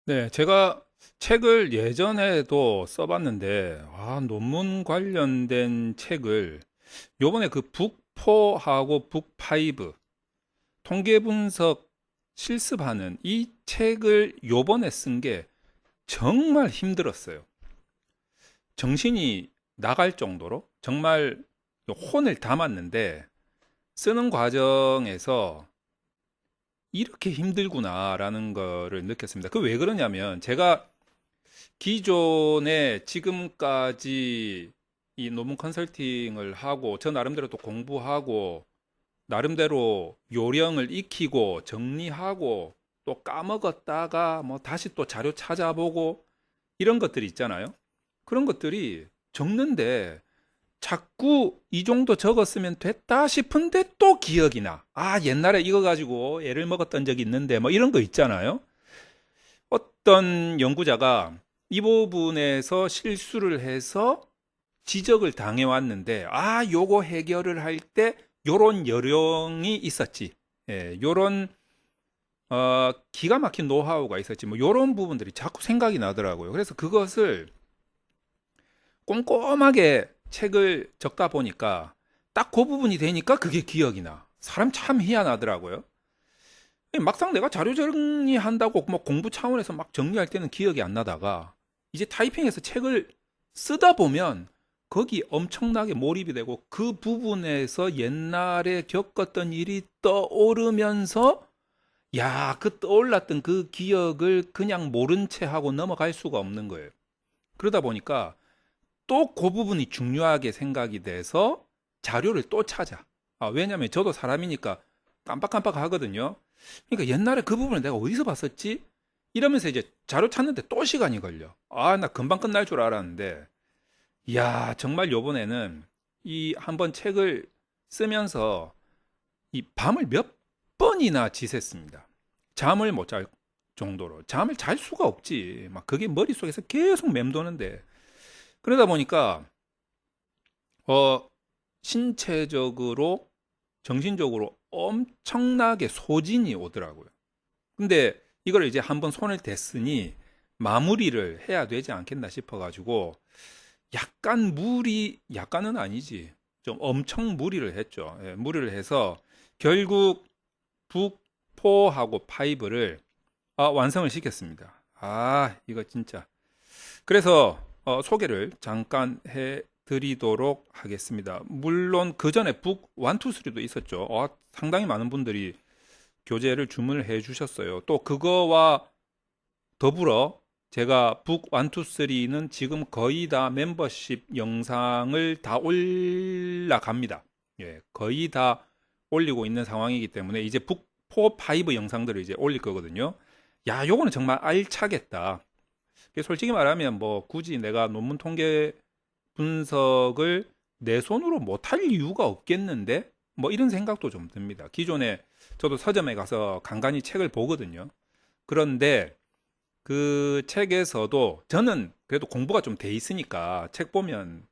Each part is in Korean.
네, 제가 책을 예전에도 써봤는데, 논문 관련된 책을 요번에 그 북4하고 북5 통계 분석 실습하는 이 책을 요번에 쓴 게 정말 힘들었어요. 정신이 나갈 정도로 정말 혼을 담았는데 쓰는 과정에서 이렇게 힘들구나라는 거를 느꼈습니다. 그 왜 그러냐면 제가 기존에 지금까지 이 논문 컨설팅을 하고 저 나름대로 또 공부하고 나름대로 요령을 익히고 정리하고 또 까먹었다가 뭐 다시 또 자료 찾아보고 이런 것들이 있잖아요. 그런 것들이 적는데 자꾸 이 정도 적었으면 됐다 싶은데 또 기억이 나. 옛날에 이거 가지고 애를 먹었던 적이 있는데 뭐 이런 거 있잖아요. 어떤 연구자가 이 부분에서 실수를 해서 지적을 당해왔는데, 요거 해결을 할 때 요런 요령이 있었지. 요런 기가 막힌 노하우가 있었지. 뭐 요런 부분들이 자꾸 생각이 나더라고요. 그래서 그것을 꼼꼼하게 책을 적다 보니까 딱 그 부분이 되니까 그게 기억이 나. 사람 참 희한하더라고요. 막상 내가 자료 정리한다고 뭐 공부 차원에서 막 정리할 때는 기억이 안 나다가 이제 타이핑해서 책을 쓰다 보면 거기 엄청나게 몰입이 되고 그 부분에서 옛날에 겪었던 일이 떠오르면서 그 떠올랐던 그 기억을 그냥 모른 채 하고 넘어갈 수가 없는 거예요. 그러다 보니까 또 그 부분이 중요하게 생각이 돼서 자료를 또 찾아. 왜냐면 저도 사람이니까 깜빡깜빡 하거든요. 그러니까 옛날에 그 부분을 내가 어디서 봤었지? 이러면서 이제 자료 찾는데 또 시간이 걸려. 나 금방 끝날 줄 알았는데, 정말 요번에는 이 한번 책을 쓰면서 이 밤을 몇 번이나 지샜습니다. 잠을 못 잘 정도로. 잠을 잘 수가 없지. 막 그게 머릿속에서 계속 맴도는데. 그러다 보니까, 어, 신체적으로, 정신적으로 엄청나게 소진이 오더라고요. 근데 이걸 이제 한번 손을 댔으니 마무리를 해야 되지 않겠나 싶어가지고 약간은 아니지. 좀 엄청 무리를 했죠. 무리를 해서 결국 북4하고 5를 완성을 시켰습니다. 이거 진짜. 그래서 소개를 잠깐 해 드리도록 하겠습니다. 물론 그 전에 북 1, 2, 3도 있었죠. 상당히 많은 분들이 교재를 주문을 해 주셨어요. 또 그거와 더불어 제가 북 1, 2, 3는 지금 거의 다 멤버십 영상을 다 올라갑니다. 거의 다 올리고 있는 상황이기 때문에 이제 북 4, 5 영상들을 이제 올릴 거거든요. 요거는 정말 알차겠다. 솔직히 말하면 뭐 굳이 내가 논문 통계 분석을 내 손으로 못할 이유가 없겠는데 뭐 이런 생각도 좀 듭니다. 기존에 저도 서점에 가서 간간히 책을 보거든요. 그런데 그 책에서도 저는 그래도 공부가 좀 돼 있으니까 책 보면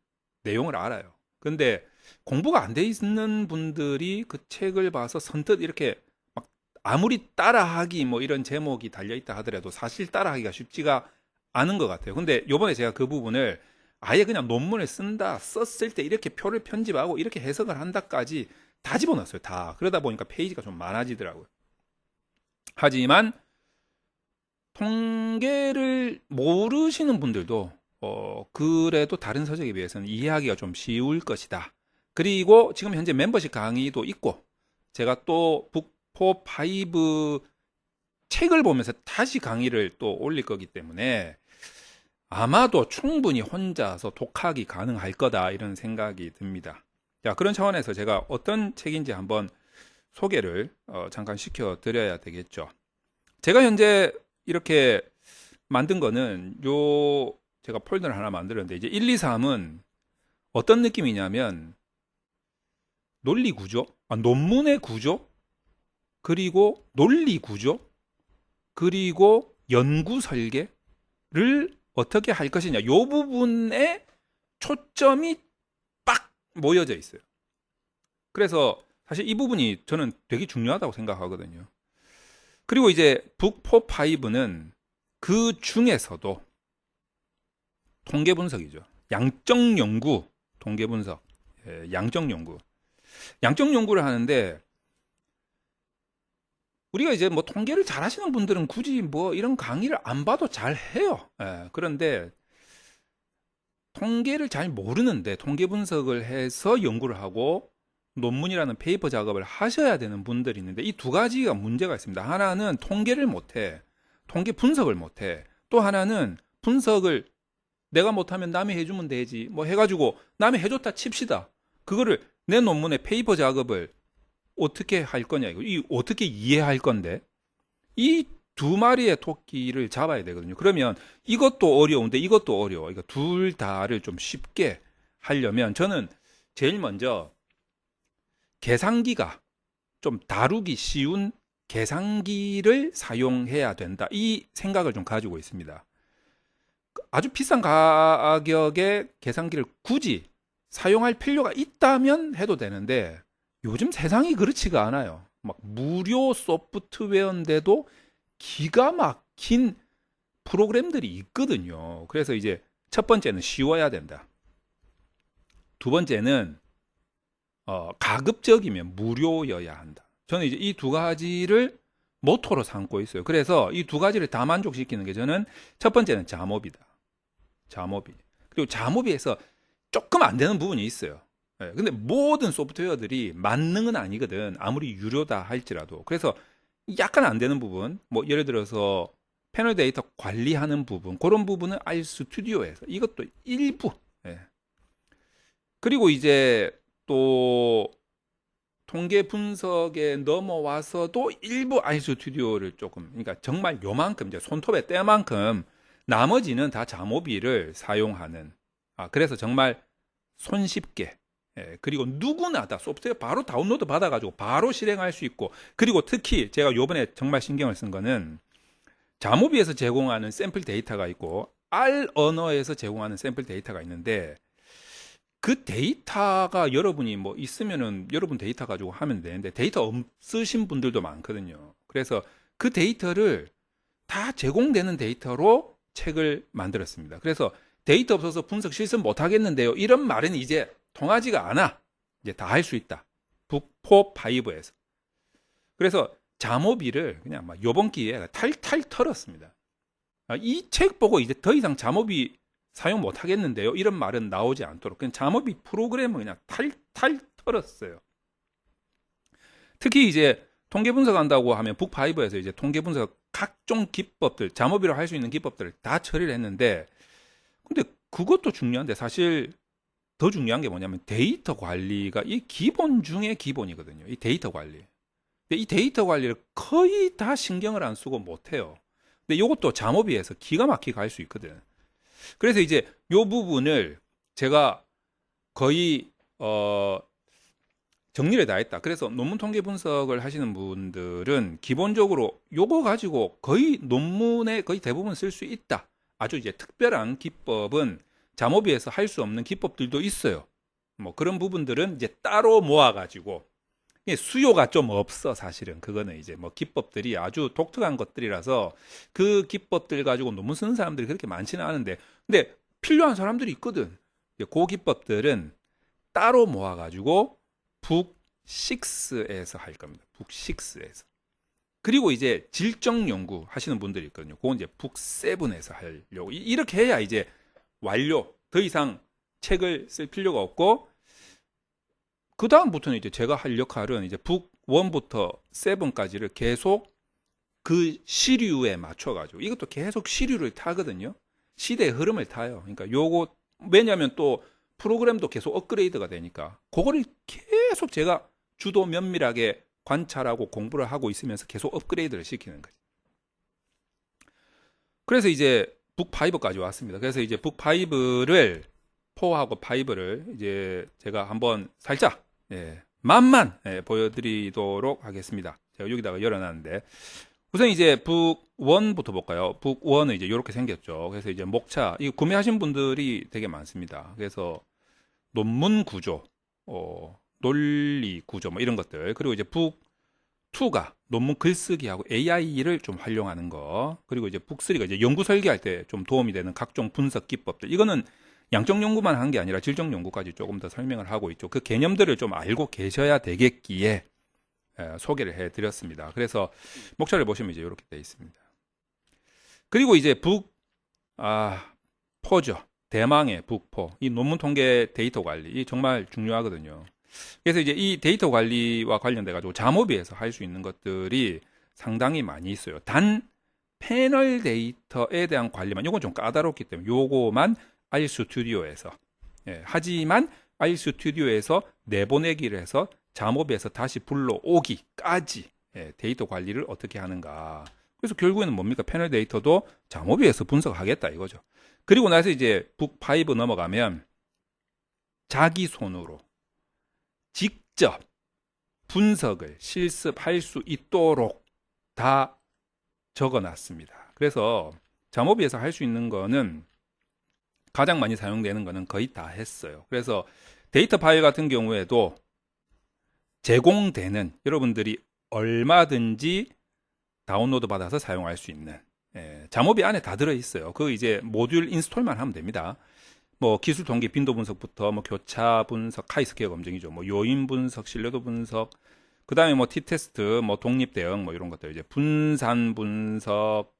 내용을 알아요. 근데 공부가 안 돼 있는 분들이 그 책을 봐서 선뜻 이렇게 막 아무리 따라하기 뭐 이런 제목이 달려 있다 하더라도 사실 따라하기가 쉽지가 않은 것 같아요. 근데 요번에 제가 그 부분을 아예 그냥 논문을 썼을 때 이렇게 표를 편집하고 이렇게 해석을 한다까지 다 집어넣었어요. 다. 그러다 보니까 페이지가 좀 많아지더라고요. 하지만 통계를 모르시는 분들도 그래도 다른 서적에 비해서는 이해하기가 좀 쉬울 것이다. 그리고 지금 현재 멤버십 강의도 있고 제가 또 북4, 5 책을 보면서 다시 강의를 또 올릴 거기 때문에 아마도 충분히 혼자서 독학이 가능할 거다 이런 생각이 듭니다. 자, 그런 차원에서 제가 어떤 책인지 한번 소개를 잠깐 시켜 드려야 되겠죠. 제가 현재 이렇게 만든 거는 제가 폴더를 하나 만들었는데 이제 1, 2, 3은 어떤 느낌이냐면 논리 구조, 논문의 구조, 그리고 논리 구조, 그리고 연구 설계를 어떻게 할 것이냐. 요 부분에 초점이 빡 모여져 있어요. 그래서 사실 이 부분이 저는 되게 중요하다고 생각하거든요. 그리고 이제 북4, 5는 그 중에서도 통계 분석이죠. 양적 연구, 통계 분석, 양적 연구. 양적 연구를 하는데 우리가 이제 뭐 통계를 잘 하시는 분들은 굳이 뭐 이런 강의를 안 봐도 잘 해요. 그런데 통계를 잘 모르는데 통계 분석을 해서 연구를 하고 논문이라는 페이퍼 작업을 하셔야 되는 분들이 있는데 이 두 가지가 문제가 있습니다. 하나는 통계를 못해. 통계 분석을 못해. 또 하나는 분석을 내가 못하면 남이 해주면 되지. 뭐 해가지고 남이 해줬다 칩시다. 그거를 내 논문의 페이퍼 작업을 어떻게 할 거냐. 이 어떻게 이해할 건데. 이 두 마리의 토끼를 잡아야 되거든요. 그러면 이것도 어려운데 이것도 어려워. 이거 둘 다를 좀 쉽게 하려면 저는 제일 먼저 계산기가 좀 다루기 쉬운 계산기를 사용해야 된다. 이 생각을 좀 가지고 있습니다. 아주 비싼 가격의 계산기를 굳이 사용할 필요가 있다면 해도 되는데 요즘 세상이 그렇지가 않아요. 막 무료 소프트웨어인데도 기가 막힌 프로그램들이 있거든요. 그래서 이제 첫 번째는 쉬워야 된다. 두 번째는 가급적이면 무료여야 한다. 저는 이제 이 두 가지를 모토로 삼고 있어요. 그래서 이 두 가지를 다 만족시키는 게 저는 첫 번째는 자모비다. 자모비. 그리고 자모비에서 조금 안 되는 부분이 있어요. 근데 모든 소프트웨어들이 만능은 아니거든. 아무리 유료다 할지라도. 그래서 약간 안 되는 부분, 뭐 예를 들어서 패널 데이터 관리하는 부분, 그런 부분은 RStudi오에서 이것도 일부. 그리고 이제 또 통계 분석에 넘어와서도 일부 RStudi오를 조금, 그러니까 정말 요만큼 이제 손톱의 때만큼 나머지는 다 자모비를 사용하는. 그래서 정말 손쉽게. 그리고 누구나 다 소프트웨어 바로 다운로드 받아가지고 바로 실행할 수 있고, 그리고 특히 제가 요번에 정말 신경을 쓴 거는 자모비에서 제공하는 샘플 데이터가 있고 R 언어에서 제공하는 샘플 데이터가 있는데 그 데이터가 여러분이 뭐 있으면은 여러분 데이터 가지고 하면 되는데 데이터 없으신 분들도 많거든요. 그래서 그 데이터를 다 제공되는 데이터로 책을 만들었습니다. 그래서 데이터 없어서 분석 실습 못 하겠는데요. 이런 말은 이제 통하지가 않아. 이제 다 할 수 있다. 북4, 5에서. 그래서 자모비를 그냥 막 요번 기회에 탈탈 털었습니다. 이 책 보고 이제 더 이상 자모비 사용 못 하겠는데요. 이런 말은 나오지 않도록 그냥 자모비 프로그램을 그냥 탈탈 털었어요. 특히 이제 통계 분석한다고 하면 북5에서 이제 통계 분석 각종 기법들, 자모비로 할 수 있는 기법들을 다 처리를 했는데 근데 그것도 중요한데 사실 더 중요한 게 뭐냐면 데이터 관리가 이 기본 중에 기본이거든요. 이 데이터 관리. 근데 이 데이터 관리를 거의 다 신경을 안 쓰고 못 해요. 근데 이것도 자모비에서 기가 막히게 할 수 있거든. 그래서 이제 요 부분을 제가 거의 정리를 다 했다. 그래서 논문 통계 분석을 하시는 분들은 기본적으로 요거 가지고 거의 논문에 거의 대부분 쓸 수 있다. 아주 이제 특별한 기법은 자모비에서 할 수 없는 기법들도 있어요. 뭐 그런 부분들은 이제 따로 모아가지고 수요가 좀 없어 사실은 그거는 이제 뭐 기법들이 아주 독특한 것들이라서 그 기법들 가지고 논문 쓰는 사람들이 그렇게 많지는 않은데 근데 필요한 사람들이 있거든. 그 기법들은 따로 모아가지고 북6에서 할 겁니다. 북6에서. 그리고 이제 질적 연구 하시는 분들이 있거든요. 그건 이제 북7에서 하려고. 이렇게 해야 이제 완료. 더 이상 책을 쓸 필요가 없고, 그 다음부터는 이제 제가 할 역할은 이제 북1부터 7까지를 계속 그 시류에 맞춰가지고, 이것도 계속 시류를 타거든요. 시대의 흐름을 타요. 그러니까 요거, 왜냐면 또 프로그램도 계속 업그레이드가 되니까, 그거를 계속 제가 주도 면밀하게 관찰하고 공부를 하고 있으면서 계속 업그레이드를 시키는 거죠. 그래서 이제 북5까지 왔습니다. 그래서 이제 북5를 4하고 5를 이제 제가 한번 살짝 맛만 보여드리도록 하겠습니다. 제가 여기다가 열어놨는데 우선 이제 북1부터 볼까요? 북1은 이제 이렇게 생겼죠. 그래서 이제 목차 이거 구매하신 분들이 되게 많습니다. 그래서 논문 구조, 논리 구조 뭐 이런 것들 그리고 이제 북 북2가 논문 글쓰기하고 AI를 좀 활용하는 거, 그리고 이제 북3가 이제 연구 설계할 때 좀 도움이 되는 각종 분석 기법들. 이거는 양적 연구만 한 게 아니라 질적 연구까지 조금 더 설명을 하고 있죠. 그 개념들을 좀 알고 계셔야 되겠기에 소개를 해드렸습니다. 그래서 목차를 보시면 이제 이렇게 되어 있습니다. 그리고 이제 포죠. 대망의 북포. 이 논문 통계 데이터 관리. 이 정말 중요하거든요. 그래서 이제 이 데이터 관리와 관련돼 가지고 자모비에서 할 수 있는 것들이 상당히 많이 있어요. 단 패널 데이터에 대한 관리만, 요건 좀 까다롭기 때문에 요거만 RStudi오에서, 하지만 RStudi오에서 내보내기를 해서 자모비에서 다시 불러오기까지 데이터 관리를 어떻게 하는가. 그래서 결국에는 뭡니까? 패널 데이터도 자모비에서 분석하겠다 이거죠. 그리고 나서 이제 북5 넘어가면 자기 손으로 직접 분석을 실습할 수 있도록 다 적어놨습니다. 그래서 자모비에서 할 수 있는 거는, 가장 많이 사용되는 거는 거의 다 했어요. 그래서 데이터 파일 같은 경우에도 제공되는, 여러분들이 얼마든지 다운로드 받아서 사용할 수 있는, 자모비 안에 다 들어있어요. 그 이제 모듈 인스톨만 하면 됩니다. 뭐 기술 통계 빈도 분석부터 뭐 교차 분석, 카이스케어 검증이죠. 뭐 요인 분석, 신뢰도 분석, 그 다음에 뭐 T테스트, 뭐 독립 대응, 뭐 이런 것들, 이제 분산 분석,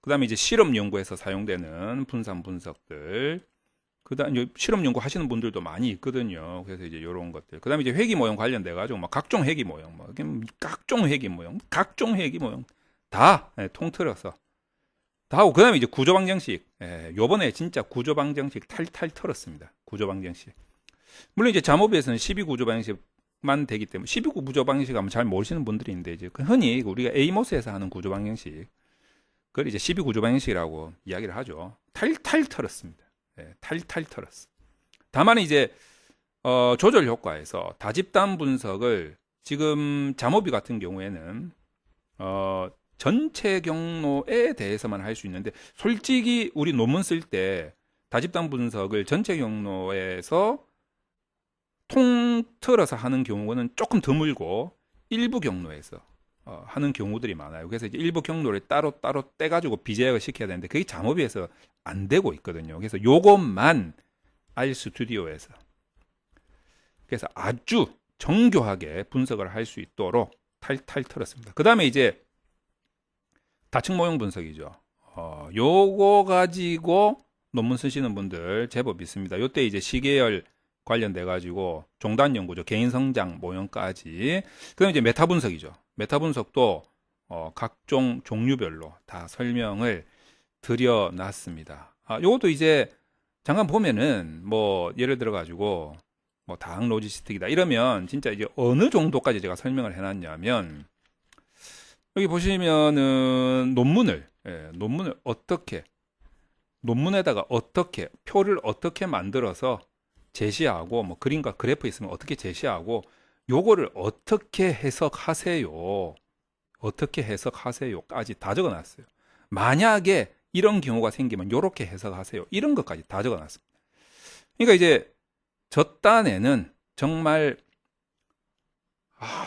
그 다음에 이제 실험 연구에서 사용되는 분산 분석들, 그 다음에 실험 연구 하시는 분들도 많이 있거든요. 그래서 이제 이런 것들, 그 다음에 이제 회귀 모형 관련돼 가지고 막 각종 회귀 모형, 뭐 각종 회귀 모형, 각종 회귀 모형 다 통틀어서 다 하고, 그 다음에 이제 구조 방정식, 요번에 진짜 구조 방정식 탈탈 털었습니다. 구조 방정식. 물론 이제 자모비에서는 12구조 방정식만 되기 때문에 12구조 방정식 하면 잘 모르시는 분들이 있는데, 이제 흔히 우리가 에이모스에서 하는 구조 방정식, 그걸 이제 12구조 방정식이라고 이야기를 하죠. 탈탈 털었습니다. 탈탈 털었어. 다만 이제 조절 효과에서 다집단 분석을 지금 자모비 같은 경우에는 전체 경로에 대해서만 할 수 있는데, 솔직히 우리 논문 쓸 때 다집단 분석을 전체 경로에서 통틀어서 하는 경우는 조금 드물고 일부 경로에서 하는 경우들이 많아요. 그래서 이제 일부 경로를 따로 떼가지고 비제약을 시켜야 되는데 그게 자모비에서 안 되고 있거든요. 그래서 요것만 RStudi오에서, 그래서 아주 정교하게 분석을 할 수 있도록 탈탈 털었습니다. 그 다음에 이제 다층 모형 분석이죠. 요거 가지고 논문 쓰시는 분들 제법 있습니다. 요때 이제 시계열 관련돼 가지고 종단 연구죠. 개인 성장 모형까지. 그다음에 이제 메타 분석이죠. 메타 분석도 각종 종류별로 다 설명을 드려놨습니다. 요것도 이제 잠깐 보면은 뭐 예를 들어 가지고 뭐 다항 로지스틱이다 이러면 진짜 이제 어느 정도까지 제가 설명을 해놨냐면, 여기 보시면은 논문을 어떻게, 논문에다가 어떻게 표를 어떻게 만들어서 제시하고, 뭐 그림과 그래프 있으면 어떻게 제시하고, 요거를 어떻게 해석하세요, 어떻게 해석하세요까지 다 적어놨어요. 만약에 이런 경우가 생기면 요렇게 해석하세요, 이런 것까지 다 적어놨습니다. 그러니까 이제 저 딴에는 정말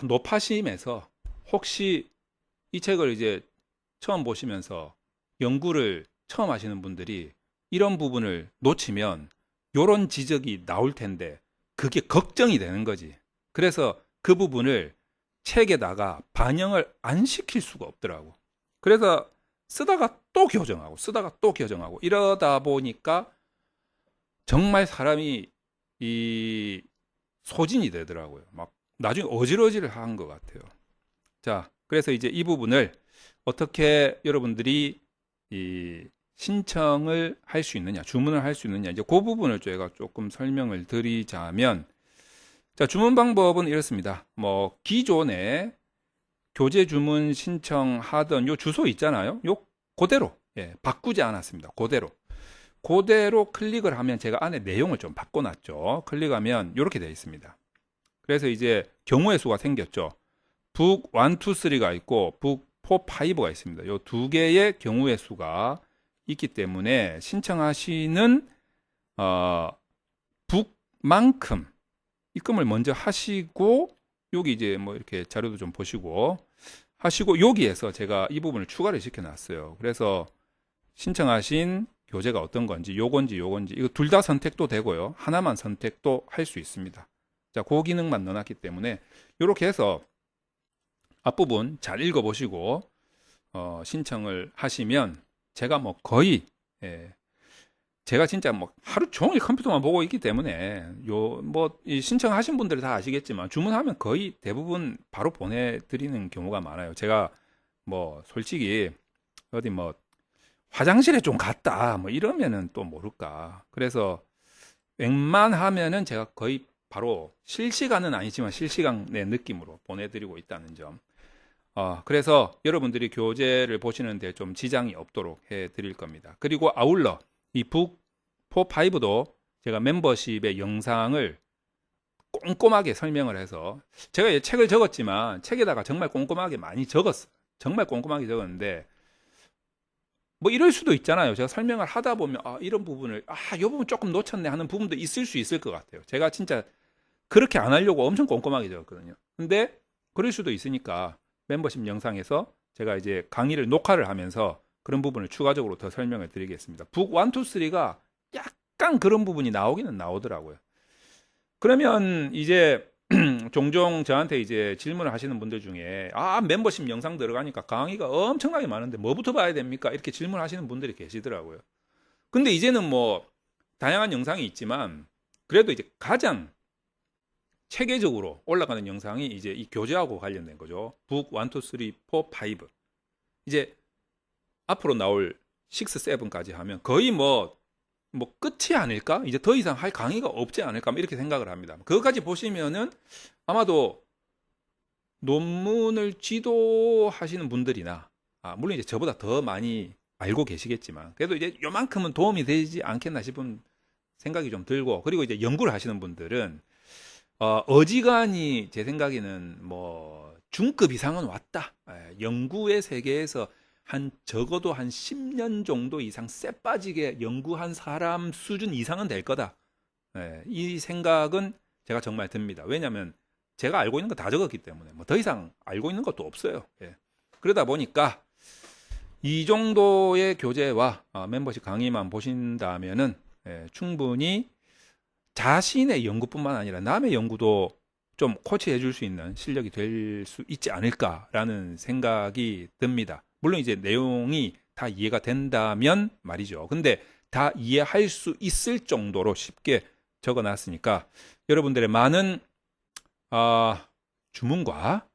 노파심에서 혹시 이 책을 이제 처음 보시면서 연구를 처음 하시는 분들이 이런 부분을 놓치면 요런 지적이 나올 텐데 그게 걱정이 되는 거지. 그래서 그 부분을 책에다가 반영을 안 시킬 수가 없더라고. 그래서 쓰다가 또 교정하고 이러다 보니까 정말 사람이 이 소진이 되더라고요. 막 나중에 어질어질한 것 같아요. 자, 그래서 이제 이 부분을 어떻게 여러분들이 이 신청을 할 수 있느냐, 주문을 할 수 있느냐, 이제 그 부분을 제가 조금 설명을 드리자면, 자, 주문 방법은 이렇습니다. 뭐 기존에 교재 주문 신청하던 요 주소 있잖아요. 요 그대로, 바꾸지 않았습니다. 그대로 클릭을 하면, 제가 안에 내용을 좀 바꿔놨죠. 클릭하면 이렇게 되어 있습니다. 그래서 이제 경우의 수가 생겼죠. 북 1, 2, 3가 있고 북 4, 5가 있습니다. 이 두 개의 경우의 수가 있기 때문에 신청하시는 북만큼 입금을 먼저 하시고, 여기 이제 뭐 이렇게 자료도 좀 보시고, 하시고 여기에서 제가 이 부분을 추가를 시켜놨어요. 그래서 신청하신 교재가 어떤 건지 요건지 이거 둘 다 선택도 되고요. 하나만 선택도 할 수 있습니다. 자, 그 기능만 넣어놨기 때문에 이렇게 해서 앞부분 잘 읽어보시고 신청을 하시면 제가 뭐 거의 제가 진짜 뭐 하루 종일 컴퓨터만 보고 있기 때문에 이 신청하신 분들이 다 아시겠지만 주문하면 거의 대부분 바로 보내드리는 경우가 많아요. 제가 뭐 솔직히 어디 뭐 화장실에 좀 갔다 뭐 이러면은 또 모를까. 그래서 웬만하면은 제가 거의 바로 실시간은 아니지만 실시간의 느낌으로 보내드리고 있다는 점. 그래서 여러분들이 교재를 보시는데 좀 지장이 없도록 해드릴 겁니다. 그리고 아울러 이 북4-5도 제가 멤버십의 영상을 꼼꼼하게 설명을 해서 제가 책을 적었지만 책에다가 정말 꼼꼼하게 많이 적었어요. 정말 꼼꼼하게 적었는데 뭐 이럴 수도 있잖아요. 제가 설명을 하다 보면 이런 부분을 이 부분 조금 놓쳤네 하는 부분도 있을 수 있을 것 같아요. 제가 진짜 그렇게 안 하려고 엄청 꼼꼼하게 적었거든요. 근데 그럴 수도 있으니까 멤버십 영상에서 제가 이제 강의를 녹화를 하면서 그런 부분을 추가적으로 더 설명을 드리겠습니다. 북 1, 2, 3가 약간 그런 부분이 나오기는 나오더라고요. 그러면 이제 종종 저한테 이제 질문을 하시는 분들 중에 멤버십 영상 들어가니까 강의가 엄청나게 많은데 뭐부터 봐야 됩니까? 이렇게 질문하시는 분들이 계시더라고요. 근데 이제는 뭐 다양한 영상이 있지만 그래도 이제 가장 체계적으로 올라가는 영상이 이제 이 교재하고 관련된 거죠. 북 1, 2, 3, 4, 5. 이제 앞으로 나올 6, 7까지 하면 거의 뭐 끝이 아닐까? 이제 더 이상 할 강의가 없지 않을까? 이렇게 생각을 합니다. 그것까지 보시면은 아마도 논문을 지도하시는 분들이나, 물론 이제 저보다 더 많이 알고 계시겠지만, 그래도 이제 요만큼은 도움이 되지 않겠나 싶은 생각이 좀 들고, 그리고 이제 연구를 하시는 분들은, 어지간히 제 생각에는 뭐 중급 이상은 왔다. 연구의 세계에서 적어도 한 10년 정도 이상 쎄 빠지게 연구한 사람 수준 이상은 될 거다. 이 생각은 제가 정말 듭니다. 왜냐하면 제가 알고 있는 거 다 적었기 때문에 뭐 더 이상 알고 있는 것도 없어요. 그러다 보니까 이 정도의 교재와 멤버십 강의만 보신다면은 충분히 자신의 연구뿐만 아니라 남의 연구도 좀 코치해 줄 수 있는 실력이 될 수 있지 않을까라는 생각이 듭니다. 물론 이제 내용이 다 이해가 된다면 말이죠. 근데 다 이해할 수 있을 정도로 쉽게 적어 놨으니까 여러분들의 많은 주문과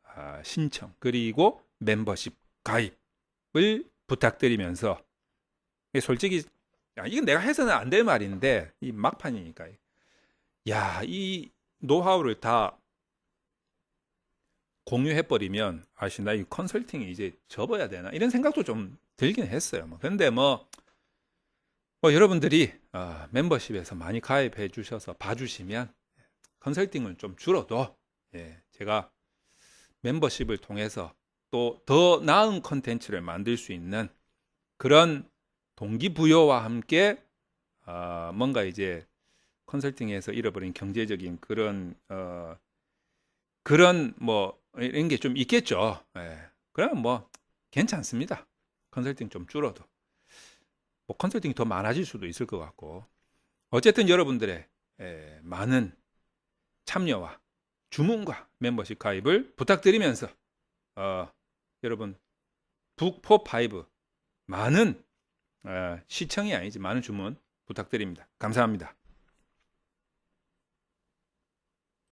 신청 그리고 멤버십 가입을 부탁드리면서 솔직히 이건 내가 해서는 안 될 말인데 이 막판이니까 이 노하우를 다 공유해버리면 나 이 컨설팅이 이제 접어야 되나 이런 생각도 좀 들긴 했어요. 근데 여러분들이 멤버십에서 많이 가입해 주셔서 봐주시면 컨설팅은 좀 줄어도 제가 멤버십을 통해서 또 더 나은 컨텐츠를 만들 수 있는 그런 동기부여와 함께 뭔가 이제 컨설팅에서 잃어버린 경제적인 그런 이런 게 좀 있겠죠. 그러면 뭐 괜찮습니다. 컨설팅 좀 줄어도 뭐 컨설팅이 더 많아질 수도 있을 것 같고 어쨌든 여러분들의 많은 참여와 주문과 멤버십 가입을 부탁드리면서 여러분 북4-5 많은 시청이 아니지 많은 주문 부탁드립니다. 감사합니다.